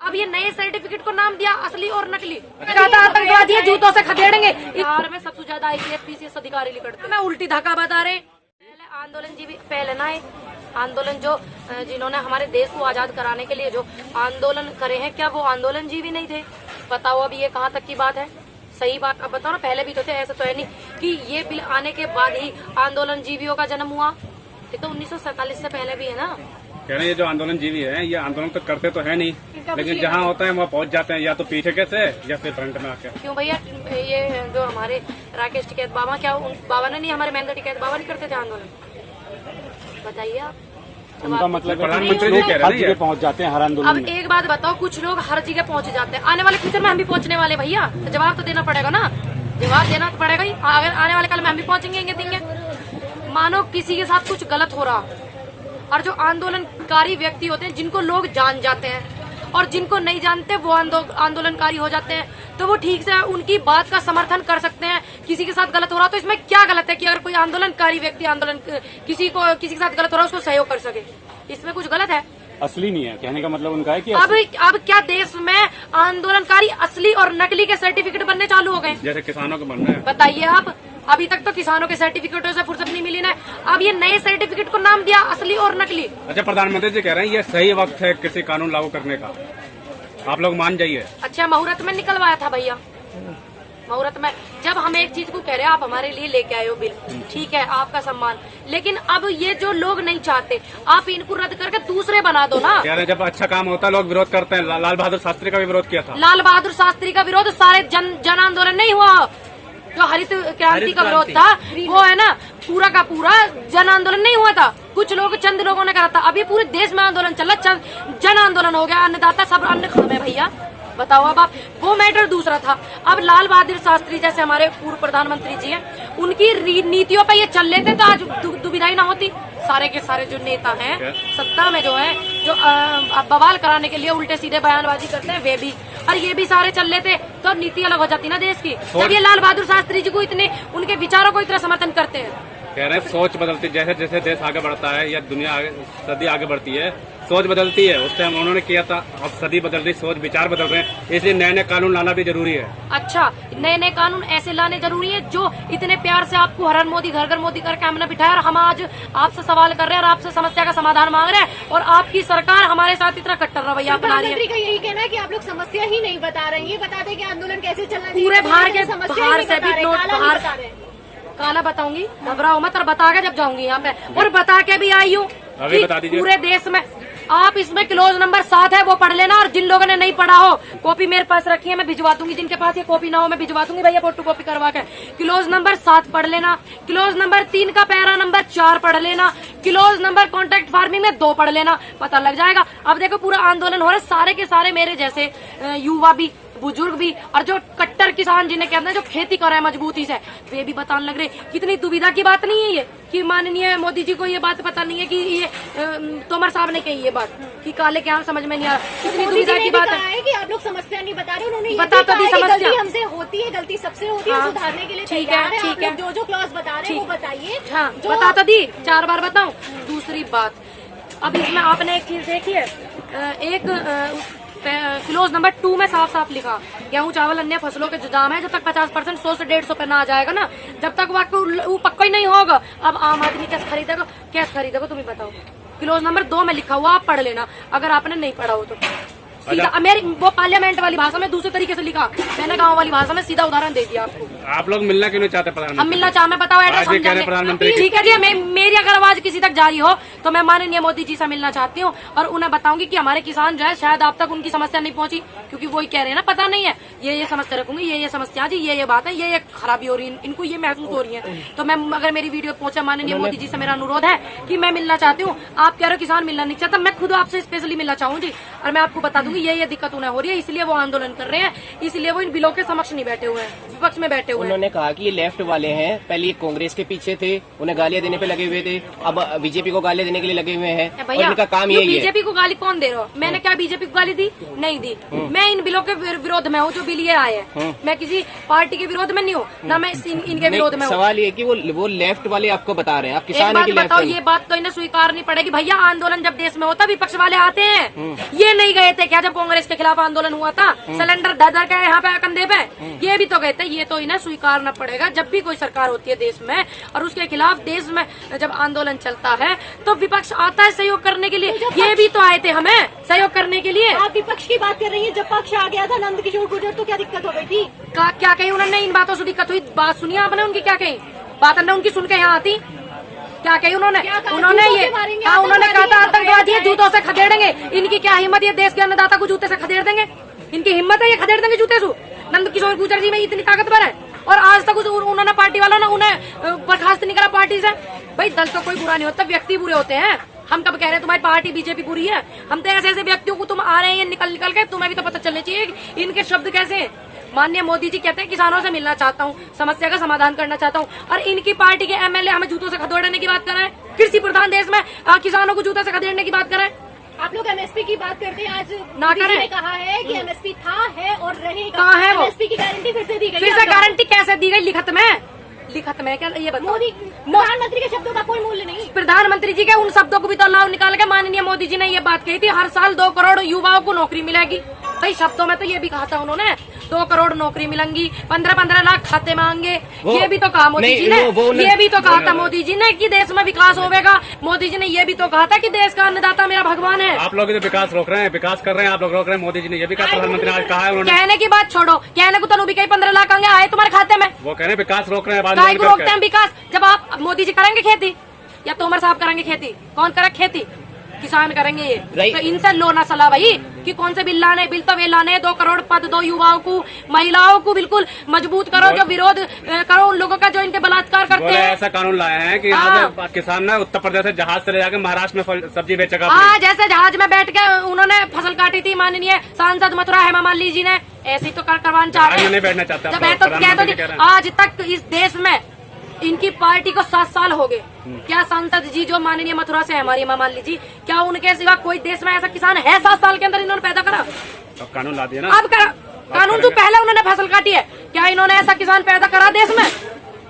अब ये नए सर्टिफिकेट को नाम दिया असली और नकली। आतंकवादी है, जूतों से खदेड़ेंगे। बिहार में सबसे ज्यादा IPS PCS अधिकारी लिखते मैं उल्टी धक्का बता रहे। पहले आंदोलन जी भी पहले ना आंदोलन जो जिन्होंने हमारे देश को आजाद कराने के लिए जो आंदोलन करे हैं, क्या वो आंदोलन जी भी नहीं थे? बताओ अब ये कहाँ तक की बात है? सही बात अब बताओ ना, पहले भी तो थे। ऐसा तो है नहीं कि ये बिल आने के बाद ही आंदोलन जीवियों का जन्म हुआ। ये तो 1947 से पहले भी है ना। कह रहे हैं ये जो आंदोलन जीवी है ये आंदोलन तो करते तो है नहीं, लेकिन जहाँ होता है वहाँ पहुँच जाते हैं, या तो पीछे कैसे या फिर फ्रंट में आके। क्यों भैया, ये जो हमारे राकेश टिकैत बाबा, क्या बाबा ने नहीं, हमारे महेंद्र टिकैत बाबा नहीं करते थे आंदोलन? बताइए आप। उनका मतलब प्रधानमंत्री जी कह रहे हैं पहुँच जाते हैं हर आंदोलन अब में। एक बात बताओ, कुछ लोग हर जगह पहुंच जाते हैं। आने वाले फ्यूचर में हम भी पहुंचने वाले भैया, तो जवाब तो देना पड़ेगा ना। जवाब देना तो पड़ेगा ही। अगर आने वाले कल में हम भी पहुंचेंगे देंगे। मानो किसी के साथ कुछ गलत हो रहा, और जो आंदोलनकारी व्यक्ति होते हैं जिनको लोग जान जाते हैं और जिनको नहीं जानते वो आंदोलनकारी हो जाते हैं, तो वो ठीक से उनकी बात का समर्थन कर सकते हैं। किसी के साथ गलत हो रहा तो इसमें क्या गलत है कि अगर कोई आंदोलनकारी व्यक्ति किसी के साथ गलत हो रहा है उसको सहयोग कर सके? इसमें कुछ गलत है? असली नहीं है कहने का मतलब उनका है कि अब क्या देश में आंदोलनकारी असली और नकली के सर्टिफिकेट बनने चालू हो गए? जैसे किसानों को बनना है। बताइए आप। अभी तक तो किसानों के सर्टिफिकेटों से फुर्सत नहीं मिली ना। अब ये नए सर्टिफिकेट को नाम दिया असली और नकली। अच्छा, प्रधानमंत्री जी कह रहे हैं ये सही वक्त है किसी कानून लागू करने का, आप लोग मान जाइए। अच्छा, मुहूर्त में निकलवाया था भैया। मुहूर्त में जब हम एक चीज को कह रहे हैं, आप हमारे लिए लेके आए हो बिल, ठीक है, आपका सम्मान, लेकिन अब ये जो लोग नहीं चाहते, आप इनको रद्द करके दूसरे बना दो ना। कह रहे हैं जब अच्छा काम होता है लोग विरोध करते हैं। लाल बहादुर शास्त्री का भी विरोध किया था। लाल बहादुर शास्त्री का विरोध सारे जन आंदोलन नहीं हुआ। जो हरित क्रांति का विरोध था वो है ना, पूरा का पूरा जन आंदोलन नहीं हुआ था। कुछ लोग, चंद लोगों ने करा था। अभी पूरे देश में आंदोलन चल रहा, जन आंदोलन हो गया। अन्नदाता सब अन्न खत्म है भैया। बताओ अब आप, वो मैटर दूसरा था। अब लाल बहादुर शास्त्री जैसे हमारे पूर्व प्रधानमंत्री जी हैं, उनकी नीतियों पे ये चल लेते तो आज दुविधा ही ना होती। सारे के सारे जो नेता हैं सत्ता में, जो है जो बवाल कराने के लिए उल्टे सीधे बयानबाजी करते हैं, वे भी, और ये भी सारे चल लेते तो नीति अलग हो जाती ना देश की। जब ये लाल बहादुर शास्त्री जी को इतने, उनके विचारों को इतना समर्थन करते हैं। कह रहे हैं सोच बदलती, जैसे जैसे देश आगे बढ़ता है या दुनिया सदी आगे बढ़ती है, सोच बदलती है। उस टाइम उन्होंने किया था, अब सदी बदल रही, सोच विचार बदल रहे हैं, इसलिए नए नए कानून लाना भी जरूरी है। अच्छा, नए नए कानून ऐसे लाने जरूरी है जो इतने प्यार से आपको हर मोदी घर घर मोदी करके हमने बिठाया, और हम आज आपसे सवाल कर रहे हैं और आपसे समस्या का समाधान मांग रहे हैं, और आपकी सरकार हमारे साथ इतना कट्टर रवैया अपना रही है। का यही कहना है कि आप लोग समस्या ही नहीं बता रहे हैं, ये बता दें कि आंदोलन कैसे चलना पूरे बाहर के बाहर से भी नोट बाहर काला बताऊंगी, घबराओ मत, और बता के जब जाऊंगी यहाँ पे, और बता के भी आई हूँ पूरे देश में। आप इसमें क्लोज नंबर 7 है, वो पढ़ लेना, और जिन लोगों ने नहीं पढ़ा हो, कॉपी मेरे पास रखी है, मैं भिजवा दूंगी। जिनके पास ये कॉपी ना हो मैं भिजवा दूंगी भैया, फोटो कॉपी करवा के। क्लोज नंबर 7 पढ़ लेना, क्लोज नंबर 3 का पैरा नंबर 4 पढ़ लेना, क्लोज नंबर कॉन्ट्रैक्ट फार्मिंग में 2 पढ़ लेना, पता लग जाएगा। अब देखो पूरा आंदोलन हो रहा है, सारे के सारे मेरे जैसे युवा भी, बुजुर्ग भी, और जो कट्टर किसान जिन्हें कहते हैं, जो खेती कर रहे हैं मजबूती से, वे भी बताने लग रहे। कितनी दुविधा की बात नहीं है ये कि माननीय मोदी जी को ये बात पता नहीं है कि ये तोमर साहब ने कही ये बात कि काले के यहाँ समझ में नहीं आ रहा। कितनी दुविधा की बात है कि आप लोग समस्या नहीं बता रहे। उन्होंने बता तो दी समस्या हमसे होती है, गलती सबसे होती है, सुधारने के लिए ठीक है, ठीक है, जो क्लॉज बता रहे हैं वो बताइए। हाँ, बता तो दी, 4 बार बताऊं। दूसरी बात, अब इसमें आपने एक चीज देखी है, एक क्लोज नंबर 2 में साफ साफ लिखा, गेहूं चावल अन्य फसलों के जो दाम है, जब तक 50% 100 से 150 पे ना आ जाएगा ना, जब तक वो पक्का ही नहीं होगा। अब आम आदमी कैसे खरीदेगा तुम ही बताओ। क्लोज नंबर 2 में लिखा हुआ, आप पढ़ लेना अगर आपने नहीं पढ़ा हो तो। सीधा मेरी वो पार्लियामेंट वाली भाषा में दूसरे तरीके से लिखा, मैंने गांव वाली भाषा में सीधा उदाहरण दे दिया आपको। आप लोग मिलना क्यों नहीं चाहते प्रधानमंत्री? हम मिलना चाहते, बताओ एड्रेस प्रधानमंत्री। ठीक है जी, मेरी अगर आवाज किसी तक जारी हो तो मैं माननीय मोदी जी से मिलना चाहती हूँ, और उन्हें बताऊंगी कि हमारे किसान जो है, शायद आप तक उनकी समस्या नहीं पहुंची, क्योंकि वो ही कह रहे हैं ना, पता नहीं है, ये समस्या रखूंगी, ये समस्या जी, ये बात है, ये खराबी हो रही है, इनको ये महसूस हो रही है। तो मैं, अगर मेरी वीडियो पहुंचे, माननीय मोदी जी से मेरा अनुरोध है कि मैं मिलना चाहती हूँ। आप कह रहे हो किसान मिलना नहीं चाहता, मैं खुद आपसे स्पेशली मिलना चाहूंगी, और मैं आपको बता दूंगी ये दिक्कत उन्हें हो रही है, इसलिए वो आंदोलन कर रहे हैं, इसलिए वो इन बिलों के समक्ष नहीं बैठे हुए हैं, विपक्ष में बैठे हुए हैं। उन्होंने कहा कि ये लेफ्ट वाले हैं, पहले कांग्रेस के पीछे थे, उन्हें गालियां देने पे लगे हुए थे, अब बीजेपी को गालियां देने के लिए लगे हुए हैं, और इनका काम यही है। बीजेपी को गाली कौन दे रहा हो? मैंने क्या बीजेपी को गाली दी? नहीं दी। मैं इन बिलों के विरोध में हूँ जो बिल ये आए हैं। मैं किसी पार्टी के विरोध में नहीं हूँ, ना मैं इनके विरोध में हूँ। सवाल ये कि वो लेफ्ट वाले आपको बता रहे हैं, आप किसान एक बात बताओ, ये बात तो इन्हें स्वीकारनी पड़ेगी भैया, आंदोलन जब देश में होता विपक्ष वाले आते हैं, ये नहीं गए थे क्या क्या जब कांग्रेस के खिलाफ आंदोलन हुआ था सिलेंडर धर के यहाँ पे कंधे पे, ये भी तो कहते ये तो इन्हें स्वीकारना पड़ेगा। जब भी कोई सरकार होती है देश में और उसके खिलाफ देश में जब आंदोलन चलता है तो विपक्ष आता है सहयोग करने के लिए। ये भी तो आए थे हमें सहयोग करने के लिए। आप विपक्ष की बात कर रही है, जब पक्ष आ गया था नंद किशोर गुर्जर तो क्या दिक्कत हो गई थी? क्या कही उन्होंने? इन बातों से दिक्कत हुई? बात सुनी आपने उनकी? क्या कही बात? उनकी सुन के यहाँ आती? क्या कही उन्होंने? उन्होंने ये उन्होंने कहा था आतंकवादी है, जूतों से खदेड़ेंगे। इनकी क्या हिम्मत है देश के अन्नदाता को जूते से खदेड़ देंगे? इनकी हिम्मत है ये खदेड़ देंगे जूते से? नंद किशोर गुर्जर जी में इतनी ताकतवर है और आज तक उन्होंने पार्टी वालों ने उन्हें बर्खास्त नहीं करा पार्टी से। भाई दल तो कोई बुरा नहीं होता, व्यक्ति बुरे होते हैं। हम कब कह रहे हैं तुम्हारी पार्टी बीजेपी बुरी है? हम तो ऐसे ऐसे व्यक्तियों को तुम आ रहे हैं निकल निकल के, तुम्हें भी तो पता चलना चाहिए इनके शब्द कैसे। माननीय मोदी जी कहते हैं किसानों से मिलना चाहता हूँ, समस्या का समाधान करना चाहता हूँ, और इनकी पार्टी के एमएलए हमें जूतों से खदेड़ने की बात कर रहे हैं। कृषि प्रधान देश में किसानों को जूतों से खदेड़ने की बात कर रहे हैं। आप लोग एमएसपी की बात करते हैं, आज ना मोदी जी करें। ने कहा है कि एमएसपी था है और रहेगा। कहाँ है वो? एमएसपी की गारंटी फिर से दी गई। फिर से गारंटी कैसे दी गई? लिखत में? लिखत में क्या ये बताओ? मोदी प्रधानमंत्री के शब्दों का कोई मूल्य नहीं। प्रधानमंत्री जी के उन शब्दों को भी तो लाभ निकाल के माननीय मोदी जी ने ये बात कही थी, हर साल 2 करोड़ युवाओं को नौकरी मिलेगी। भाई शब्दों में तो ये भी कहा था उन्होंने 2 करोड़ नौकरी मिलेंगी, 15-15 लाख खाते मांगे। ये भी तो कहा मोदी जी ने। ये भी तो कहा था मोदी जी ने कि देश में विकास होगा। मोदी जी ने ये भी तो कहा था कि देश का अन्नदाता मेरा भगवान है। आप लोग तो विकास रोक रहे हैं, विकास कर रहे हैं, आप लोग रोक रहे हैं। मोदी जी ने ये भी कहा, प्रधानमंत्री ने आज कहा है उन्होंने। कहने की बात छोड़ो, कहने को तो भी कई 15 लाख आए तुम्हारे खाते में। वो कह रहे हैं विकास रोक रहे हैं, काय को रोकते हैं विकास? जब आप मोदी जी करेंगे खेती या तोमर साहब करेंगे खेती? कौन करे खेती? किसान करेंगे ये। तो इनसे लो ना सलाह भाई कि कौन से बिल लाने। बिल तो वे लाने 2 करोड़ पद दो युवाओं को, महिलाओं को बिल्कुल मजबूत करो, जो विरोध करो उन लोगों का जो इनके बलात्कार करते हैं। ऐसा कानून लाए हैं कि यहाँ किसान ना उत्तर प्रदेश से जहाज से ले जाकर महाराष्ट्र में सब्जी बेचेगा। हाँ, जैसे जहाज में बैठ के उन्होंने फसल काटी थी माननीय सांसद मथुरा हेमा मालिनी जी ने, ऐसी तो करवाना चाह रहे हैं। नहीं बैठना चाहता जब तो कह दो आज तक इस देश में इनकी पार्टी को 7 साल हो गए। क्या सांसद जी जो माननीय मथुरा से हमारी हेमा मालिनी जी, क्या उनके सिवा कोई देश में ऐसा किसान है 7 साल के अंदर इन्होंने पैदा करा? अब कानून ला दिया ना। अब कानून तो पहले उन्होंने फसल काटी है, क्या इन्होंने ऐसा किसान पैदा करा देश में?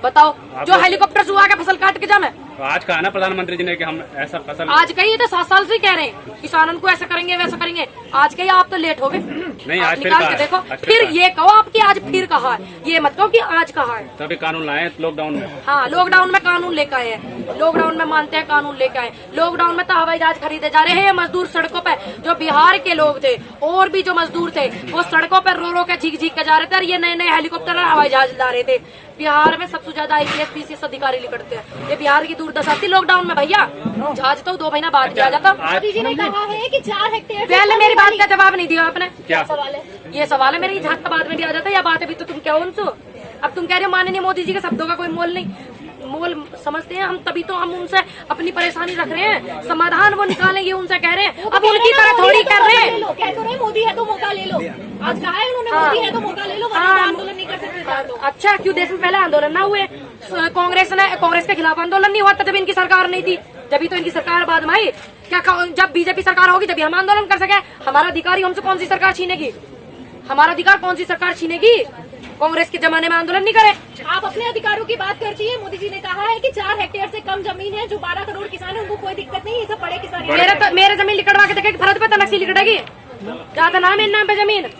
बताओ, जो हेलीकॉप्टर से उड़ा के फसल काट के जामे। तो आज कहा ना प्रधानमंत्री जी ने कि हम ऐसा फसल, आज कही तो 7 साल से कह रहे हैं किसानों को ऐसा करेंगे वैसा करेंगे। आज कही आप तो लेट हो गए। नहीं, आज निकाल के देखो, फिर ये कहो आपकी आज फिर कहा है, ये मत कहो कि आज कहा है। तभी कानून लाए लॉकडाउन में। हाँ, लॉकडाउन में कानून लेकर आए हैं, लॉकडाउन में मानते हैं कानून लेकर आए। लॉकडाउन में तो हवाई जहाज खरीदे जा रहे हैं। मजदूर सड़कों पे जो बिहार के लोग थे और भी जो मजदूर थे वो सड़कों पर रो रो के झीक झीक के जा रहे थे और ये नए नए हेलीकॉप्टर और हवाई जहाज ला रहे थे। बिहार में सबसे ज्यादा IPS PCS अधिकारी निकलते हैं। ये बिहार की दुर्दशा थी लॉकडाउन में भैया। जहाज तो 2 महीना बाद आ जाता। मोदी जी ने कहा है कि 4 हेक्टेयर। पहले मेरी बात का जवाब नहीं दिया आपने। क्या सवाल है? ये सवाल है मेरी, जहाज का बाद में भी आ जाता है या बात अभी तो तुम क्या उनसे? अब तुम कह रहे हो माननीय मोदी जी के शब्दों का कोई मोल नहीं। मोल समझते हैं हम, तभी तो हम उनसे अपनी परेशानी रख रहे हैं, समाधान वो निकालेंगे उनसे कह रहे हैं। अब उनकी तरह थोड़ी कर रहे हैं। कह तो रहे मोदी है तो मौका ले लो। आज कहा है उन्होंने मोदी है तो मौका ले लो, वरना आंदोलन नहीं कर सकते। अच्छा, क्यों देश में पहले आंदोलन ना हुए? कांग्रेस के खिलाफ आंदोलन नहीं हुआ था जब इनकी सरकार नहीं थी, जब तो इनकी सरकार बाद में आई। क्या जब बीजेपी सरकार होगी तभी हम आंदोलन कर सके? हमारा अधिकार हमसे कौन सी सरकार छीनेगी? हमारा अधिकार कौन सी सरकार छीनेगी? कांग्रेस के जमाने में आंदोलन नहीं करे। आप अपने अधिकारों की बात करती है। मोदी जी ने कहा है कि 4 हेक्टेयर से कम जमीन है, जो 12 करोड़ किसान है उनको कोई दिक्कत नहीं, ये सब बड़े किसान। मेरे जमीन लिखड़वा के देखे फरद पे तनक्सी लिखड़ेगी, ज्यादा नाम इन नाम पे जमीन।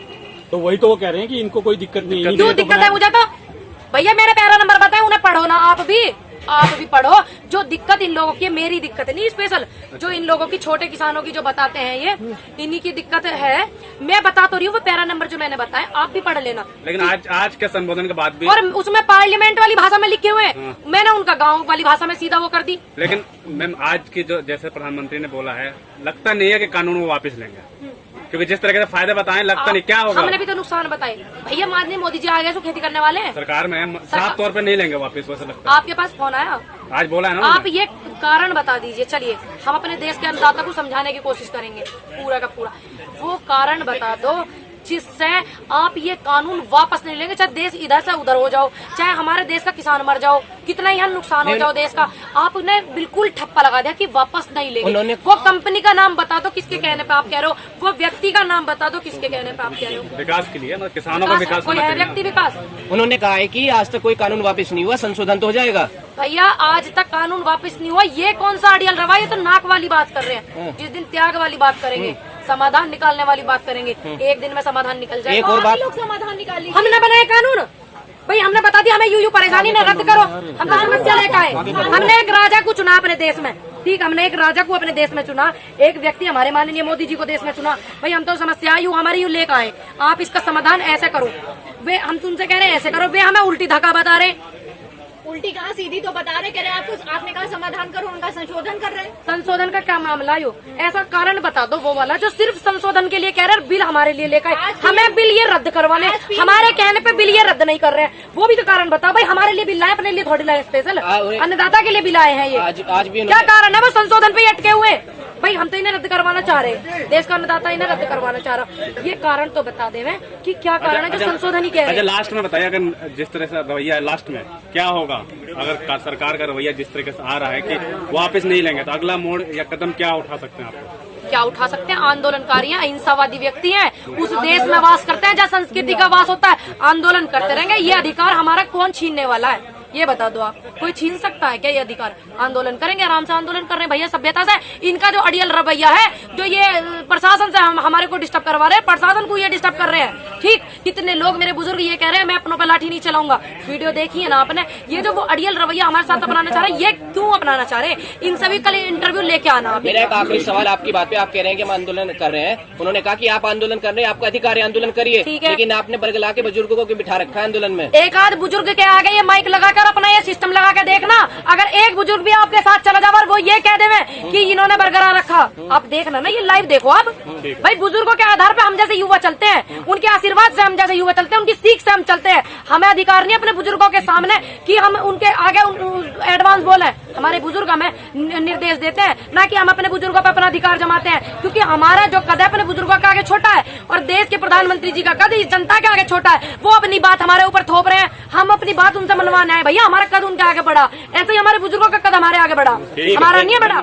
तो वही तो वो कह रहे हैं कि इनको कोई दिक्कत नहीं है। क्यों दिक्कत है मुझे? तो भैया मेरा 15 नंबर बताए, उन्हें पढ़ो ना, आप भी पढ़ो। जो दिक्कत इन लोगों की है, मेरी दिक्कत नहीं स्पेशल, जो इन लोगों की छोटे किसानों की जो बताते हैं ये इन्हीं की दिक्कत है। मैं बता तो रही हूँ, वो 15 नंबर जो मैंने बताया आप भी पढ़ लेना। लेकिन आज के संबोधन के बाद भी, और उसमें पार्लियामेंट वाली भाषा में लिखे हुए हैं, मैंने उनका गाँव वाली भाषा में सीधा वो कर दी। लेकिन मैम आज की जो जैसे प्रधानमंत्री ने बोला है, लगता नहीं है कि कानून वो वापस लेंगे, क्योंकि जिस तरह के फायदे बताएं लगता नहीं क्या होगा। हमने भी तो नुकसान बताए भैया। माननीय मोदी जी आ गए तो खेती करने वाले हैं सरकार में, साफ तौर पे नहीं लेंगे वापस, वैसे लगता आपके पास फोन आया? आज बोला है ना आप ये कारण बता दीजिए। चलिए हम अपने देश के अन्नदाता को समझाने की कोशिश करेंगे पूरा का पूरा। वो कारण बता दो जिससे आप ये कानून वापस नहीं लेंगे, चाहे देश इधर से उधर हो जाओ, चाहे हमारे देश का किसान मर जाओ, कितना ही नुकसान हो जाओ देश का। आपने बिल्कुल ठप्पा लगा दिया कि वापस नहीं लेंगे। वो कंपनी का नाम बता दो किसके कहने पे आप कह रहे हो, वो व्यक्ति का नाम बता दो किसके कहने पे आप कह रहे हो। विकास के लिए, किसानों का विकास कोई है व्यक्ति विकास? उन्होंने कहा है कि आज तक कोई कानून वापस नहीं हुआ, संशोधन तो हो जाएगा। भैया आज तक कानून वापस नहीं हुआ, ये कौन सा अड़ियल रवा? ये तो नाक वाली बात कर रहे हैं, जिस दिन त्याग वाली बात करेंगे। समाधान निकालने वाली बात करेंगे, एक दिन में समाधान निकल जाएगा। एक और बात, लोग समाधान निकाल लीजिए। हमने बनाया कानून भाई, हमने बता दिया हमें यूं परेशानी ने रद्द करो, हम तो समस्या लेकर आए। हमने एक राजा को चुना अपने देश में, ठीक, हमने एक राजा को अपने देश में चुना, एक व्यक्ति हमारे माननीय मोदी जी को देश में चुना। भाई हम तो समस्या यूं हमारी यूं लेकर आए, आप इसका समाधान ऐसे करो। वे हम तुमसे कह रहे हैं ऐसे करो, वे हमें उल्टी धक्का बता रहे। उल्टी कहाँ सीधी तो बता रहे, कह रहे आपको, आपने कहा समाधान करो, उनका संशोधन कर रहे हैं। संशोधन का क्या मामला यो, ऐसा कारण बता दो वो वाला जो सिर्फ संशोधन के लिए कह रहे हैं, बिल हमारे लिए लेकर आए। हमें बिल ये रद्द करवाने, हमारे कहने पे बिल ये रद्द नहीं कर रहे हैं, वो भी तो कारण बताओ भाई। हमारे लिए बिल लाए, अपने लिए थोड़ी लाए स्पेशल, अन्नदाता के लिए बिल आए हैं ये। आज भी क्या कारण है वो संशोधन पे अटके हुए? भाई हम तो इन्हें रद्द करवाना चाह रहे हैं, देश का अन्नदाता इन्हें रद्द करवाना चाह रहा। ये कारण तो बता दे कि क्या कारण है जो संशोधन ही कह रहे हैं। लास्ट में बताइए, अगर जिस तरह से रवैया लास्ट में क्या होगा, अगर सरकार का रवैया जिस तरीके से आ रहा है कि वापस नहीं लेंगे, तो अगला मोड़ या कदम क्या उठा सकते हैं आप? क्या उठा सकते हैं? आंदोलनकारी हैं, अहिंसावादी व्यक्ति हैं, उस देश में वास करते हैं जहाँ संस्कृति का वास होता है, आंदोलन करते रहेंगे। ये अधिकार हमारा कौन छीनने वाला है, ये बता दो आप। कोई छीन सकता है क्या ये अधिकार? आंदोलन करेंगे, आराम से आंदोलन कर रहे हैं भैया, सभ्यता से। इनका जो अड़ियल रवैया है, जो ये प्रशासन से हमारे को डिस्टर्ब करवा रहे हैं, प्रशासन को ये डिस्टर्ब कर रहे हैं, ठीक। कितने लोग मेरे बुजुर्ग ये कह रहे हैं मैं अपनों पे लाठी नहीं चलाऊंगा, वीडियो देखी है ना आपने। ये जो वो अड़ियल रवैया हमारे साथ अपनाना चाह रहे हैं, ये क्यों अपनाना चाह रहे हैं? इन सभी कल इंटरव्यू लेके आना। मेरा एक आखिरी सवाल आपकी बात पे, आप कह रहे हैं कि हम आंदोलन कर रहे हैं, उन्होंने कहा कि आप आंदोलन कर रहे हैं, आपका अधिकार है, आंदोलन करिए, लेकिन आपने बरगला के बुजुर्गों को बिठा रखा है आंदोलन में। एक आध बुजुर्ग के आगे ये माइक लगाकर अपना ये सिस्टम लगा के देखना, अगर एक बुजुर्ग भी आपके साथ चला जाए और वो ये कह देवे कि इन्होंने बरकरार रखा, आप देखना ना, ये लाइव देखो आप। भाई बुजुर्गों के आधार पे हम जैसे युवा चलते हैं, उनके आशीर्वाद से हम जैसे युवा चलते हैं, उनकी सीख से हम चलते हैं। हमें अधिकार नहीं अपने बुजुर्गों के सामने कि हम उनके आगे एडवांस बोले। हमारे बुजुर्ग हमें निर्देश देते हैं, ना कि हम अपने बुजुर्गों पर अपना अधिकार जमाते हैं, क्योंकि हमारा जो कद है अपने बुजुर्गों के आगे छोटा है, और देश के प्रधानमंत्री जी का कद इस जनता के आगे छोटा है। वो अपनी बात हमारे ऊपर थोप रहे हैं, हम अपनी बात उनसे मनवाना है। भैया हमारा कद उनके आगे बढ़ा, ऐसे ही हमारे बुजुर्गों का कद हमारे आगे बढ़ा, हमारा नहीं बढ़ा।